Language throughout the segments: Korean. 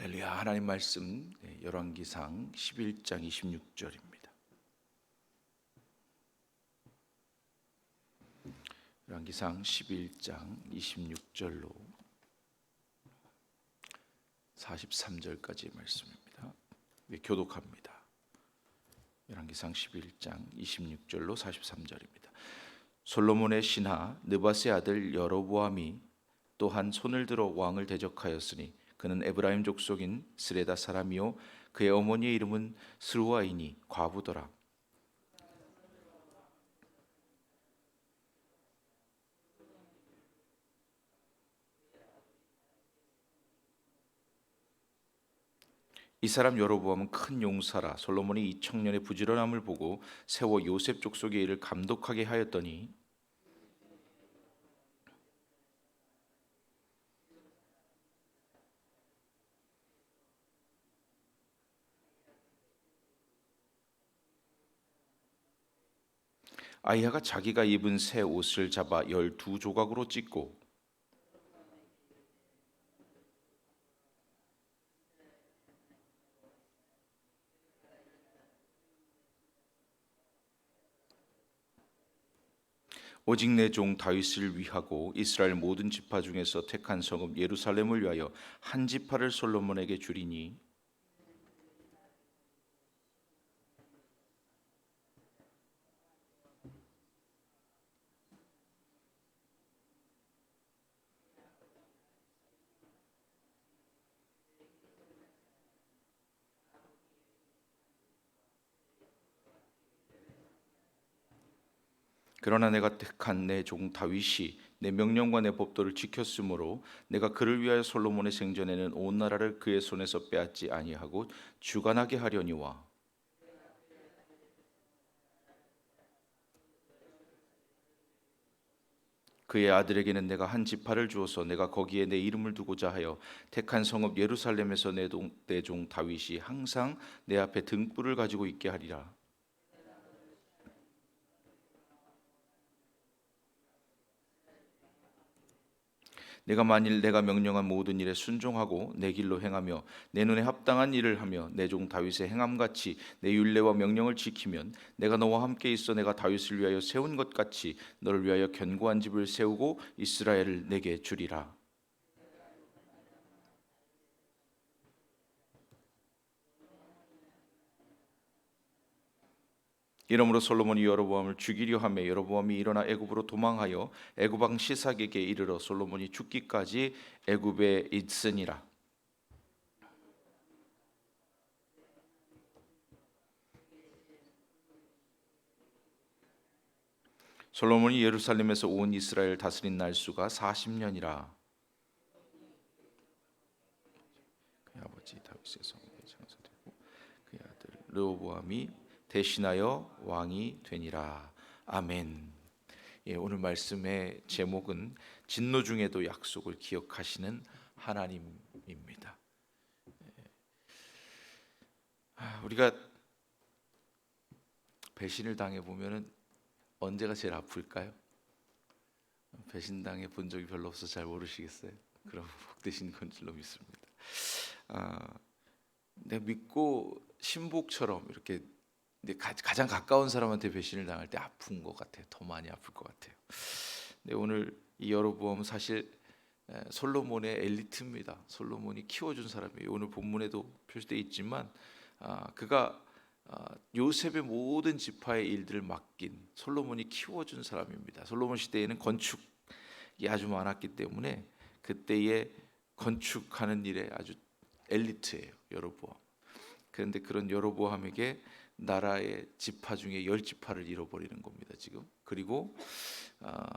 할렐루야. 하나님 말씀 열왕기상 11장 26절입니다. 열왕기상 11장 26절로 43절까지의 말씀입니다. 교독합니다. 열왕기상 11장 26절로 43절입니다. 솔로몬의 신하 느밧의 아들 여로보암이 또한 손을 들어 왕을 대적하였으니 그는 에브라임 족속인 스레다 사람이요 그의 어머니의 이름은 스루아이니 과부더라. 이 사람 여로보암은 큰 용사라. 솔로몬이 이 청년의 부지런함을 보고 세워 요셉 족속의 일을 감독하게 하였더니 아히야가 자기가 입은 새 옷을 잡아 12조각으로 찢고 오직 내 종 다윗을 위하고 이스라엘 모든 지파 중에서 택한 성읍 예루살렘을 위하여 한 지파를 솔로몬에게 주리니 그러나 내가 택한 내 종 다윗이 내 명령과 내 법도를 지켰으므로 내가 그를 위하여 솔로몬의 생전에는 온 나라를 그의 손에서 빼앗지 아니하고 주관하게 하려니와 그의 아들에게는 내가 한 지파를 주어서 내가 거기에 내 이름을 두고자 하여 택한 성읍 예루살렘에서 내 종 다윗이 항상 내 앞에 등불을 가지고 있게 하리라. 내가 만일 내가 명령한 모든 일에 순종하고 내 길로 행하며 내 눈에 합당한 일을 하며 내 종 다윗의 행함같이 내 율례와 명령을 지키면 내가 너와 함께 있어 내가 다윗을 위하여 세운 것 같이 너를 위하여 견고한 집을 세우고 이스라엘을 내게 주리라. 이러므로 솔로몬이 여로보암을 죽이려 하며 여로보암이 일어나 애굽으로 도망하여 애굽 왕 시삭에게 이르러 솔로몬이 죽기까지 애굽에 있으니라. 솔로몬이 예루살렘에서 온 이스라엘 다스린 날수가 40년이라. 그의 아버지 다윗의 성읍에 장사되고 그의 아들 르호보암이 대신하여 왕이 되니라. 아멘. 오늘 말씀의 제목은 진노 중에도 약속을 기억하시는 하나님입니다. 우리가 배신을 당해 보면은 언제가 제일 아플까요? 배신당해 본 적이 별로 없어서 잘 모르시겠어요? 그럼 복되신 건 줄로 믿습니다. 내가 믿고 신복처럼 이렇게 가장 가까운 사람한테 배신을 당할 때 아픈 것 같아요. 더 많이 아플 것 같아요. 근데 오늘 이 여로보암은 사실 솔로몬의 엘리트입니다. 솔로몬이 키워준 사람이에요. 오늘 본문에도 표시되어 있지만 그가 요셉의 모든 지파의 일들을 맡긴 솔로몬이 키워준 사람입니다. 솔로몬 시대에는 건축이 아주 많았기 때문에 그때의 건축하는 일에 아주 엘리트예요. 여로보암. 그런데 그런 여로보암에게 나라의 지파 중에 10지파를 잃어버리는 겁니다. 지금. 그리고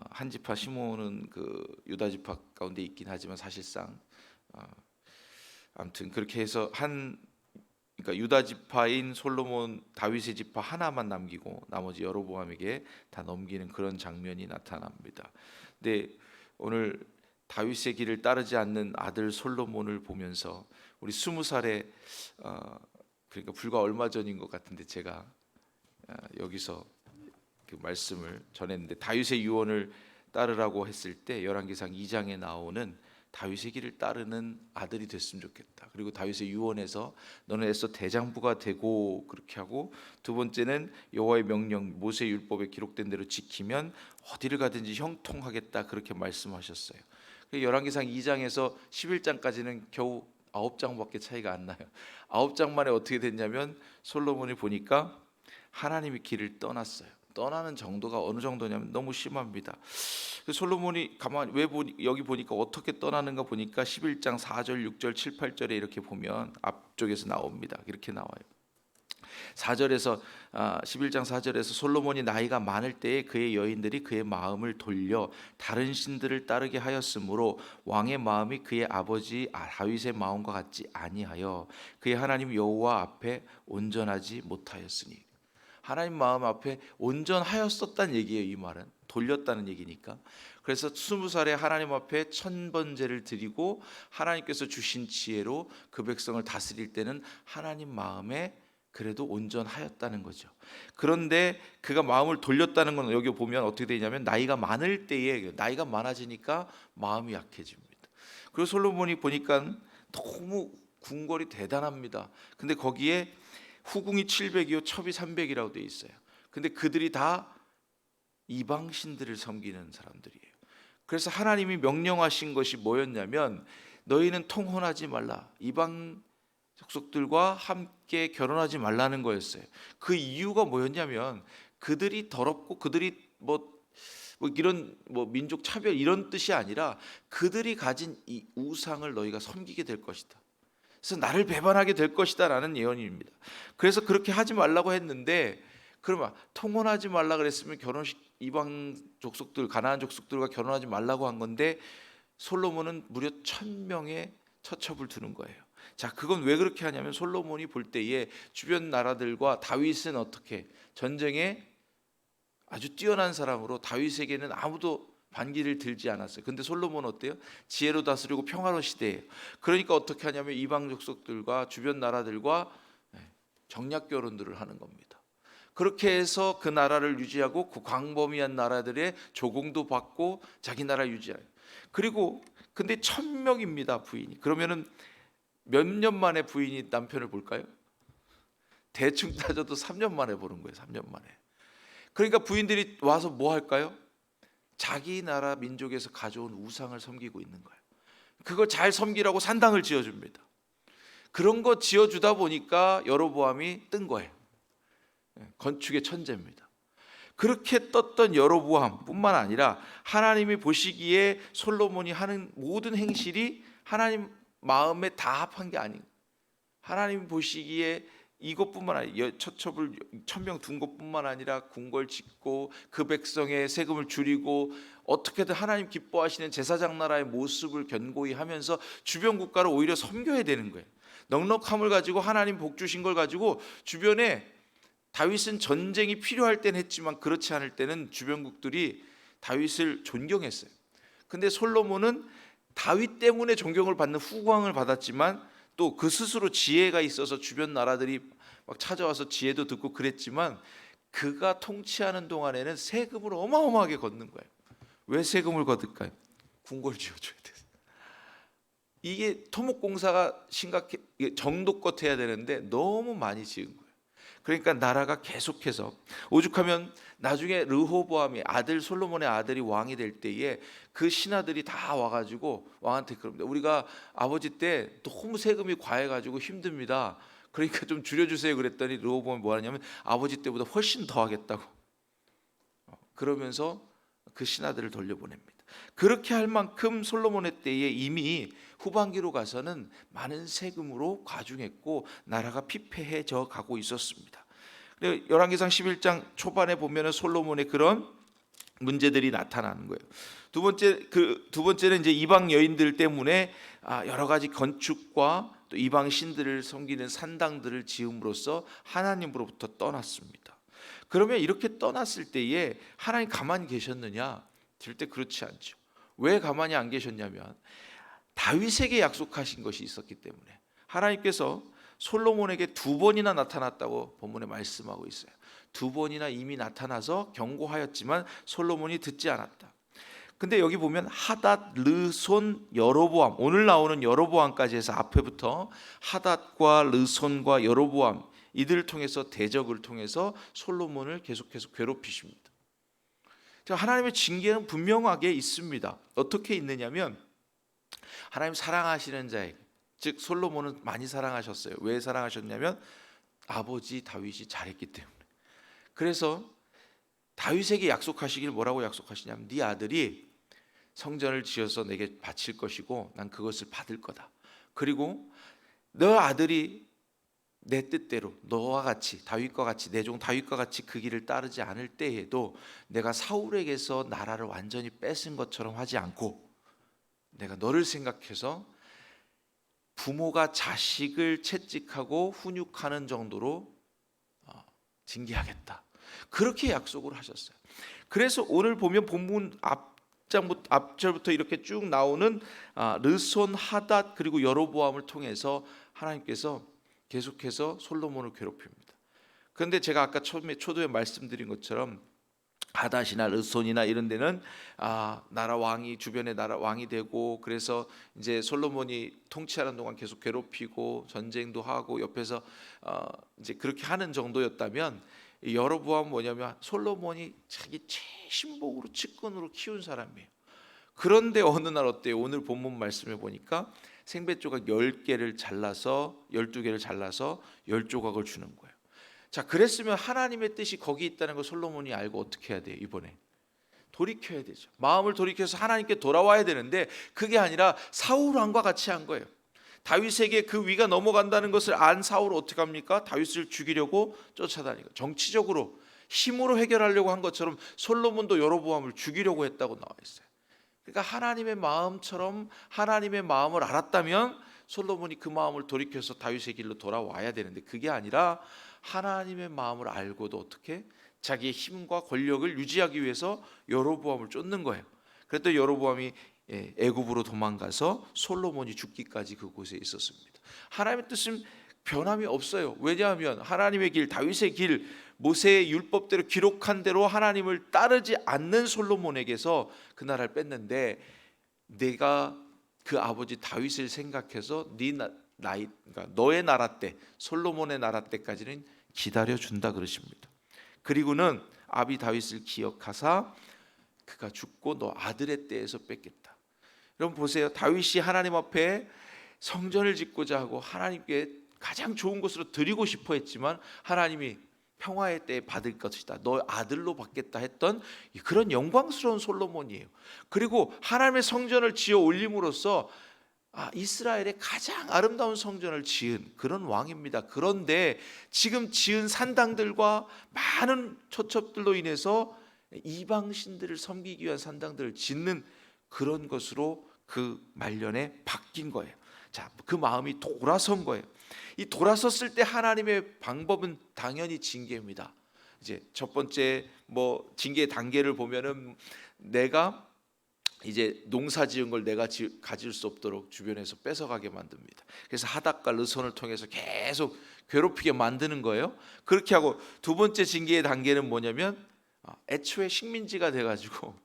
한 지파 시몬은 그 유다 지파 가운데 있긴 하지만 사실상 아무튼 그렇게 해서 그러니까 유다 지파인 솔로몬 다윗의 지파 하나만 남기고 나머지 여로보암에게 다 넘기는 그런 장면이 나타납니다. 근데 오늘 다윗의 길을 따르지 않는 아들 솔로몬을 보면서 우리 20살에 그러니까 불과 얼마 전인 것 같은데 제가 여기서 그 말씀을 전했는데 다윗의 유언을 따르라고 했을 때 열왕기상 2장에 나오는 다윗의 길을 따르는 아들이 됐으면 좋겠다. 그리고 다윗의 유언에서 너는 애써 대장부가 되고 그렇게 하고, 두 번째는 여호와의 명령 모세 율법에 기록된 대로 지키면 어디를 가든지 형통하겠다 그렇게 말씀하셨어요. 열왕기상 2장에서 11장까지는 겨우 9장밖에 차이가 안 나요. 9장 만에 어떻게 됐냐면 솔로몬이 보니까 하나님의 길을 떠났어요. 떠나는 정도가 어느 정도냐면 너무 심합니다. 솔로몬이 가만히 여기 보니까 어떻게 떠나는가 보니까 11장 4절, 6절, 7, 8절에 이렇게 보면 앞쪽에서 나옵니다. 이렇게 나와요. 4절에서 11장 4절에서 솔로몬이 나이가 많을 때에 그의 여인들이 그의 마음을 돌려 다른 신들을 따르게 하였으므로 왕의 마음이 그의 아버지 다윗의 마음과 같지 아니하여 그의 하나님 여호와 앞에 온전하지 못하였으니, 하나님 마음 앞에 온전하였었다는 얘기예요. 이 말은 돌렸다는 얘기니까. 그래서 20살에 하나님 앞에 천번제를 드리고 하나님께서 주신 지혜로 그 백성을 다스릴 때는 하나님 마음에 그래도 온전하였다는 거죠. 그런데 그가 마음을 돌렸다는 건 여기 보면 어떻게 되냐면 나이가 많을 때에, 나이가 많아지니까 마음이 약해집니다. 그리고 솔로몬이 보니까 너무 궁궐이 대단합니다. 근데 거기에 후궁이 700이요 첩이 300이라고 되어 있어요. 근데 그들이 다 이방 신들을 섬기는 사람들이에요. 그래서 하나님이 명령하신 것이 뭐였냐면 너희는 통혼하지 말라, 이방 족속들과 함께 결혼하지 말라는 거였어요. 그 이유가 뭐였냐면 그들이 더럽고 그들이 이런 민족 차별 이런 뜻이 아니라 그들이 가진 이 우상을 너희가 섬기게 될 것이다. 그래서 나를 배반하게 될 것이다라는 예언입니다. 그래서 그렇게 하지 말라고 했는데, 그러면 통혼하지 말라 그랬으면 결혼식 이방 족속들, 가나안 족속들과 결혼하지 말라고 한 건데 솔로몬은 무려 1000명의 처첩을 두는 거예요. 자, 그건 왜 그렇게 하냐면 솔로몬이 볼 때에 주변 나라들과 다윗은 어떻게 전쟁에 아주 뛰어난 사람으로 다윗에게는 아무도 반기를 들지 않았어요. 근데 솔로몬은 어때요? 지혜로 다스리고 평화로운 시대예요. 그러니까 어떻게 하냐면 이방 족속들과 주변 나라들과 정략 결혼들을 하는 겁니다. 그렇게 해서 그 나라를 유지하고 그 광범위한 나라들의 조공도 받고 자기 나라 유지해요. 그리고 근데 1000명입니다 부인이. 그러면은 몇 년 만에 부인이 남편을 볼까요? 대충 따져도 3년 만에 보는 거예요. 3년 만에. 그러니까 부인들이 와서 뭐 할까요? 자기 나라 민족에서 가져온 우상을 섬기고 있는 거예요. 그걸 잘 섬기라고 산당을 지어줍니다. 그런 거 지어주다 보니까 여로보암이 뜬 거예요. 건축의 천재입니다. 그렇게 떴던 여로보암뿐만 아니라 하나님이 보시기에 솔로몬이 하는 모든 행실이 하나님 마음에 다 합한 게 아닌, 하나님 보시기에 이것뿐만 아니라 처첩을 1000명 둔 것뿐만 아니라 궁궐 짓고 그 백성의 세금을 줄이고 어떻게든 하나님 기뻐하시는 제사장 나라의 모습을 견고히 하면서 주변 국가를 오히려 섬겨야 되는 거예요. 넉넉함을 가지고 하나님 복 주신 걸 가지고 주변에, 다윗은 전쟁이 필요할 때는 했지만 그렇지 않을 때는 주변국들이 다윗을 존경했어요. 근데 솔로몬은 다윗 때문에 존경을 받는 후광을 받았지만 또 그 스스로 지혜가 있어서 주변 나라들이 막 찾아와서 지혜도 듣고 그랬지만 그가 통치하는 동안에는 세금을 어마어마하게 걷는 거예요. 왜 세금을 거둘까요? 궁궐 지어줘야 돼서. 이게 토목공사가 심각해, 정도껏 해야 되는데 너무 많이 지은 거예요. 그러니까 나라가 계속해서 오죽하면 나중에 르호보암이 아들, 솔로몬의 아들이 왕이 될 때에 그 신하들이 다 와가지고 왕한테 그럽니다. 우리가 아버지 때 너무 세금이 과해가지고 힘듭니다. 그러니까 좀 줄여주세요 그랬더니 르호보암이 뭐 하냐면 아버지 때보다 훨씬 더 하겠다고 그러면서 그 신하들을 돌려보냅니다. 그렇게 할 만큼 솔로몬의 때에 이미 후반기로 가서는 많은 세금으로 과중했고 나라가 피폐해져 가고 있었습니다. 열왕기상 11장 초반에 보면은 솔로몬의 그런 문제들이 나타나는 거예요. 두 번째는 이제 이방 여인들 때문에 여러 가지 건축과 또 이방 신들을 섬기는 산당들을 지음으로써 하나님으로부터 떠났습니다. 그러면 이렇게 떠났을 때에 하나님 가만히 계셨느냐? 절대 그렇지 않죠. 왜 가만히 안 계셨냐면 다윗에게 약속하신 것이 있었기 때문에. 하나님께서 솔로몬에게 2번이나 나타났다고 본문에 말씀하고 있어요. 2번이나 이미 나타나서 경고하였지만 솔로몬이 듣지 않았다. 근데 여기 보면 하닷, 르손, 여로보암, 오늘 나오는 여로보암까지 해서 앞에부터 하닷과 르손과 여로보암 이들을 통해서 대적을 통해서 솔로몬을 계속해서 괴롭히십니다. 하나님의 징계는 분명하게 있습니다. 어떻게 있느냐면 하나님 사랑하시는 자에게, 즉 솔로몬은 많이 사랑하셨어요. 왜 사랑하셨냐면 아버지 다윗이 잘했기 때문에. 그래서 다윗에게 약속하시길 뭐라고 약속하시냐면 네 아들이 성전을 지어서 내게 바칠 것이고 난 그것을 받을 거다. 그리고 너 아들이 내 뜻대로 너와 같이 다윗과 같이 내 종 다윗과 같이 그 길을 따르지 않을 때에도 내가 사울에게서 나라를 완전히 뺏은 것처럼 하지 않고 내가 너를 생각해서 부모가 자식을 채찍하고 훈육하는 정도로 징계하겠다. 그렇게 약속을 하셨어요. 그래서 오늘 보면 본문 앞절부터 이렇게 쭉 나오는 르손, 하닷 그리고 여로보암을 통해서 하나님께서 계속해서 솔로몬을 괴롭힙니다. 그런데 제가 아까 초도에 말씀드린 것처럼 하닷이나 르손이나 이런 데는 나라 왕이 주변에 나라 왕이 되고 그래서 이제 솔로몬이 통치하는 동안 계속 괴롭히고 전쟁도 하고 옆에서 이제 그렇게 하는 정도였다면 여로보암은 뭐냐면 솔로몬이 자기 최신복으로 측근으로 키운 사람이에요. 그런데 어느 날 어때요? 오늘 본문 말씀에 보니까 생배 조각 10개를 잘라서 12개를 잘라서 10조각을 주는 거예요. 자, 그랬으면 하나님의 뜻이 거기 있다는 걸 솔로몬이 알고 어떻게 해야 돼요? 이번에 돌이켜야 되죠. 마음을 돌이켜서 하나님께 돌아와야 되는데 그게 아니라 사울 왕과 같이 한 거예요. 다윗에게 그 위가 넘어간다는 것을 안 사울은 어떻게 합니까? 다윗을 죽이려고 쫓아다니고 정치적으로 힘으로 해결하려고 한 것처럼 솔로몬도 여로보암을 죽이려고 했다고 나와 있어요. 그러니까 하나님의 마음처럼 하나님의 마음을 알았다면 솔로몬이 그 마음을 돌이켜서 다윗의 길로 돌아와야 되는데 그게 아니라 하나님의 마음을 알고도 어떻게 자기의 힘과 권력을 유지하기 위해서 여로보암을 쫓는 거예요. 그랬더니 여로보암이 애굽으로 도망가서 솔로몬이 죽기까지 그곳에 있었습니다. 하나님의 뜻은 변함이 없어요. 왜냐하면 하나님의 길, 다윗의 길, 모세의 율법대로 기록한 대로 하나님을 따르지 않는 솔로몬에게서 그 나라를 뺐는데 내가 그 아버지 다윗을 생각해서 그러니까 너의 나라 때, 솔로몬의 나라 때까지는 기다려준다 그러십니다. 그리고는 아비 다윗을 기억하사 그가 죽고 너 아들의 때에서 뺏겠다. 여러분 보세요. 다윗이 하나님 앞에 성전을 짓고자 하고 하나님께 가장 좋은 것으로 드리고 싶어 했지만 하나님이 평화의 때에 받을 것이다. 너 아들로 받겠다 했던 그런 영광스러운 솔로몬이에요. 그리고 하나님의 성전을 지어 올림으로써 이스라엘의 가장 아름다운 성전을 지은 그런 왕입니다. 그런데 지금 지은 산당들과 많은 초첩들로 인해서 이방 신들을 섬기기 위한 산당들을 짓는 그런 것으로 그 말년에 바뀐 거예요. 자, 그 마음이 돌아선 거예요. 이 돌아섰을 때 하나님의 방법은 당연히 징계입니다. 이제 첫 번째 징계 단계를 보면은 내가 이제 농사 지은 걸 내가 가질 수 없도록 주변에서 뺏어가게 만듭니다. 그래서 하닷과 르손을 통해서 계속 괴롭히게 만드는 거예요. 그렇게 하고 두 번째 징계의 단계는 뭐냐면 애초에 식민지가 돼가지고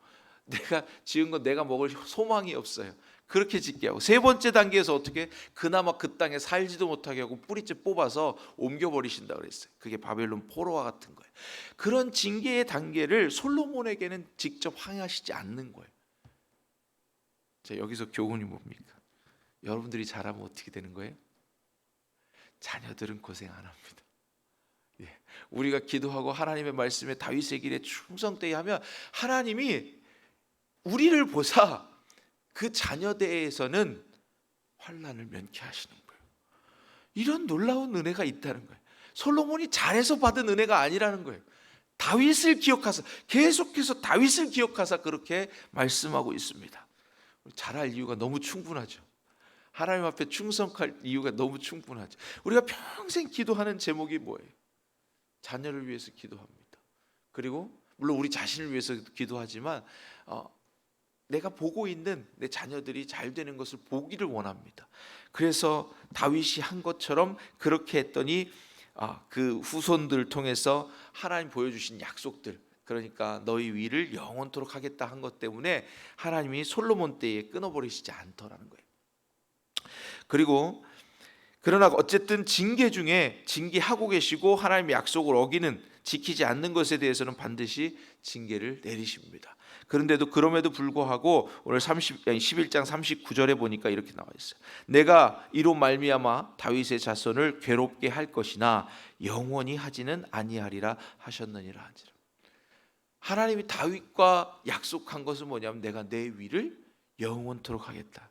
내가 지은 건 내가 먹을 소망이 없어요. 그렇게 짓게 하고 세 번째 단계에서 어떻게 그나마 그 땅에 살지도 못하게 하고 뿌리째 뽑아서 옮겨버리신다 그랬어요. 그게 바벨론 포로와 같은 거예요. 그런 징계의 단계를 솔로몬에게는 직접 항하시지 않는 거예요. 자, 여기서 교훈이 뭡니까? 여러분들이 잘하면 어떻게 되는 거예요? 자녀들은 고생 안 합니다. 우리가 기도하고 하나님의 말씀에 다윗의 길에 충성되게 하면 하나님이 우리를 보사 그 자녀대에서는 환난을 면케하시는 거예요. 이런 놀라운 은혜가 있다는 거예요. 솔로몬이 잘해서 받은 은혜가 아니라는 거예요. 다윗을 기억하사 계속해서 다윗을 기억하사 그렇게 말씀하고 있습니다. 잘할 이유가 너무 충분하죠. 하나님 앞에 충성할 이유가 너무 충분하죠. 우리가 평생 기도하는 제목이 뭐예요? 자녀를 위해서 기도합니다. 그리고 물론 우리 자신을 위해서 기도하지만 내가 보고 있는 내 자녀들이 잘 되는 것을 보기를 원합니다. 그래서 다윗이 한 것처럼 그렇게 했더니 그 후손들을 통해서 하나님 보여주신 약속들 그러니까 너희 위를 영원토록 하겠다 한 것 때문에 하나님이 솔로몬 때에 끊어버리시지 않더라는 거예요. 그리고 그러나 어쨌든 징계 중에 징계하고 계시고 하나님의 약속을 어기는 지키지 않는 것에 대해서는 반드시 징계를 내리십니다. 그런데도 그럼에도 불구하고 오늘 11장 39절에 보니까 이렇게 나와 있어요. 내가 이로 말미암아 다윗의 자손을 괴롭게 할 것이나 영원히 하지는 아니하리라 하셨느니라 하지라. 하나님이 다윗과 약속한 것은 뭐냐면 내가 내 위를 영원토록 하겠다.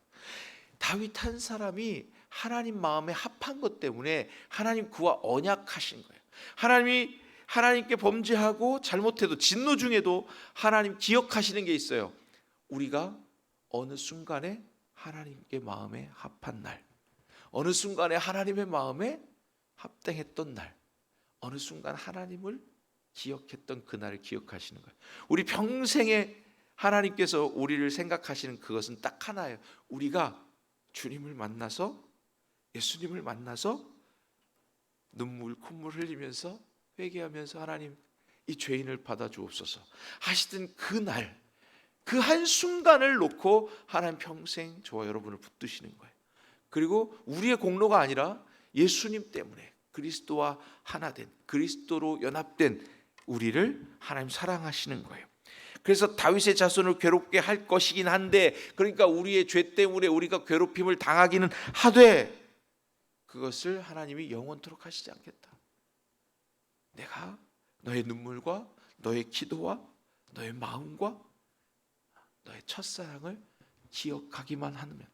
다윗 한 사람이 하나님 마음에 합한 것 때문에 하나님 그와 언약하신 거예요. 하나님이 하나님께 범죄하고 잘못해도 진노 중에도 하나님 기억하시는 게 있어요. 우리가 어느 순간에 하나님께 마음에 합한 날, 어느 순간에 하나님의 마음에 합당했던 날, 어느 순간 하나님을 기억했던 그날을 기억하시는 거예요. 우리 평생에 하나님께서 우리를 생각하시는 그것은 딱 하나예요. 우리가 주님을 만나서, 예수님을 만나서 눈물 콧물 흘리면서 회개하면서 하나님 이 죄인을 받아주옵소서 하시던 그날, 그 한순간을 놓고 하나님 평생 저와 여러분을 붙드시는 거예요. 그리고 우리의 공로가 아니라 예수님 때문에 그리스도와 하나 된, 그리스도로 연합된 우리를 하나님 사랑하시는 거예요. 그래서 다윗의 자손을 괴롭게 할 것이긴 한데, 그러니까 우리의 죄 때문에 우리가 괴롭힘을 당하기는 하되 그것을 하나님이 영원토록 하시지 않겠다. 내가 너의 눈물과 너의 기도와 너의 마음과 너의 첫사랑을 기억하기만 하면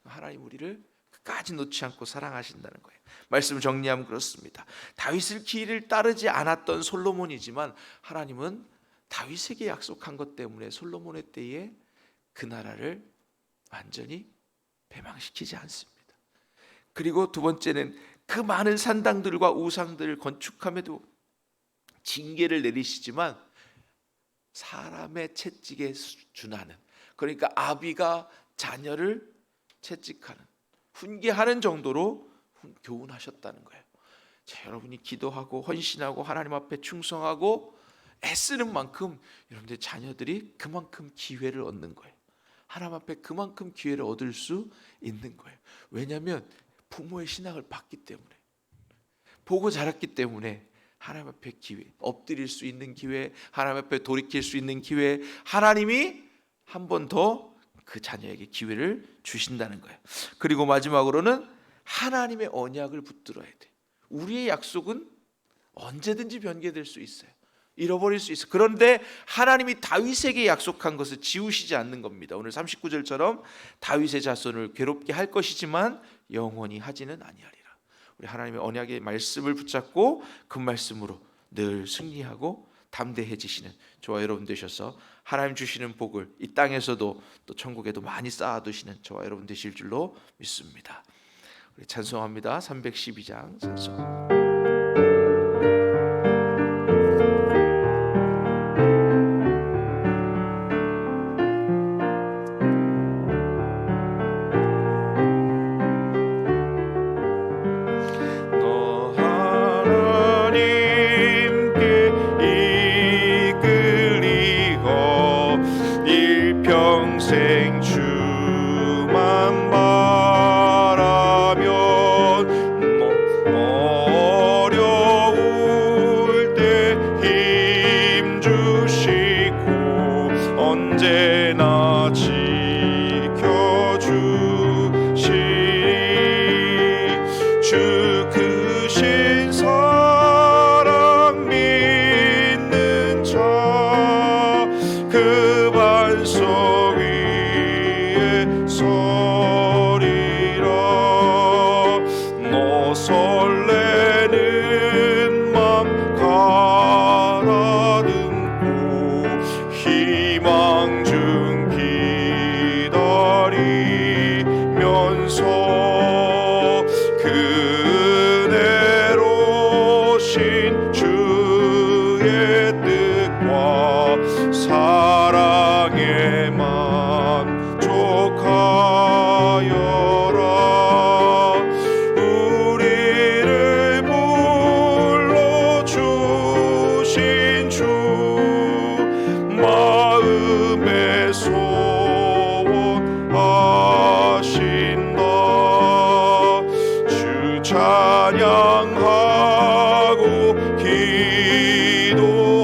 하나님 우리를 끝까지 놓지 않고 사랑하신다는 거예요. 말씀 정리하면 그렇습니다. 다윗의 길을 따르지 않았던 솔로몬이지만 하나님은 다윗에게 약속한 것 때문에 솔로몬의 때에 그 나라를 완전히 패망시키지 않습니다. 그리고 두 번째는 그 많은 산당들과 우상들을 건축함에도 징계를 내리시지만 사람의 채찍에 준하는, 그러니까 아비가 자녀를 채찍하는, 훈계하는 정도로 교훈하셨다는 거예요. 자, 여러분이 기도하고 헌신하고 하나님 앞에 충성하고 애쓰는 만큼 여러분들 자녀들이 그만큼 기회를 얻는 거예요. 하나님 앞에 그만큼 기회를 얻을 수 있는 거예요. 왜냐하면 부모의 신앙을 봤기 때문에, 보고 자랐기 때문에 하나님 앞에 기회, 엎드릴 수 있는 기회, 하나님 앞에 돌이킬 수 있는 기회, 하나님이 한 번 더 그 자녀에게 기회를 주신다는 거예요. 그리고 마지막으로는 하나님의 언약을 붙들어야 돼. 우리의 약속은 언제든지 변개될 수 있어요. 잃어버릴 수 있어요. 그런데 하나님이 다윗에게 약속한 것을 지우시지 않는 겁니다. 오늘 39절처럼 다윗의 자손을 괴롭게 할 것이지만 영원히 하지는 아니하리라. 우리 하나님의 언약의 말씀을 붙잡고 그 말씀으로 늘 승리하고 담대해지시는 저와 여러분 되셔서 하나님 주시는 복을 이 땅에서도 또 천국에도 많이 쌓아두시는 저와 여러분 되실 줄로 믿습니다. 우리 찬송합니다. 312장 찬송. 평생 주만 바라면 찬양하고 기도하며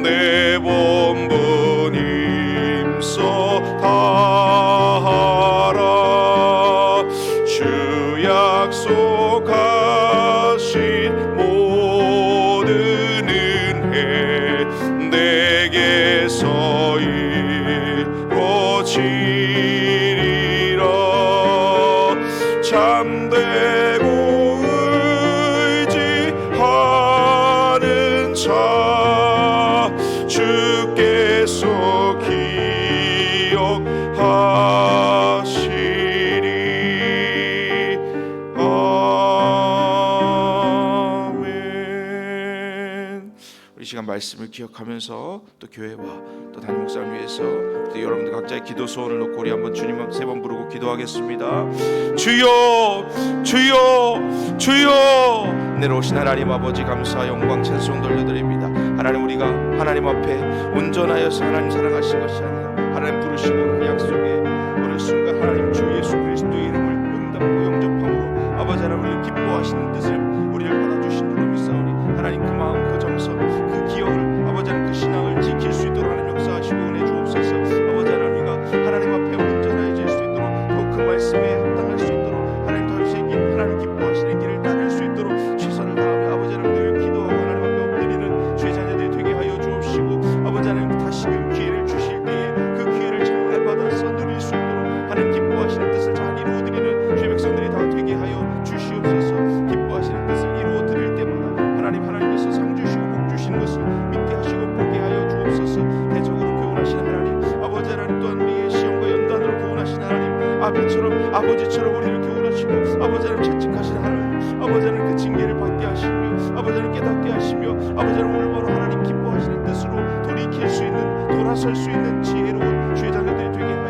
내 본분 힘써 다하라. 주 약속하신 모든 은혜 내게서 이루어지리라. 참되고 의지하는 자 주께서 기억하시리. 아멘. 우리 시간 말씀을 기억하면서 또 교회와 또 담임 목사를 위해서 또 여러분들 각자의 기도 소원을 놓고 우리 한번 주님 3번 부르고 기도하겠습니다. 주여 주여 주여. 내려오신 하나님 아버지 감사 영광 찬송 돌려드립니다. 하나님, 우리가 하나님 앞에 온전하여서 하나님 사랑하신 것이 아니라 하나님 부르시고 그 약속에 어느 순간 하나님 주 예수 그리스도의 이름을 응답하고 영접함으로 아버지 하나님 우리를 기뻐하시는 뜻을 우리를 받아주신 줄로 믿사오니 하나님 그 마음 그 정성 그 기억을 아버지 하나님 그 신앙을 지킬 수 있도록 하나님 역사하시고 은혜 주옵소서. 아버지 하나님 우리가 하나님 앞에 온전해질 수 있도록 더욱 그 말씀에 합당할 수 있도록 하나님 더 이상 하나님 기뻐하시는 길을 따를 수 있도록 최선을 다하며 아버지 하나님 늘 기도하고 하나님 앞에 엎드리는 주의 자녀들이 되게 하여 주옵시고 아버지 하나님 다시금 기회를 주실 때에 그 기회를 잘 받아서 누릴 수 있도록 하나님 기뻐하시는 뜻을 잘 이루어드리는 주의 백성들이 다 되게 하여 주시옵소서. 기뻐하시는 뜻을 이루어드릴 때마다 하나님께서 상 주시고 복 주시는 것을 믿게 하시고 보게 하여 주옵소서. 대적으로 교훈하신 하나님 아버지 하나님 또한 우리의 시험과 연단으로 교훈하신 하나님 아버지처럼 우리를 교훈하시고 아버지 하나님 채찍하신 하나님 아버지 하나님 그 징계를 받게 하시며 아버지 하나님 깨닫게 하시며 아버지 하나님 올바로 하나님 기뻐하시는 뜻으로 돌이킬 수 있는 돌아설 수 있는 지혜로운 주의 자녀들이 되게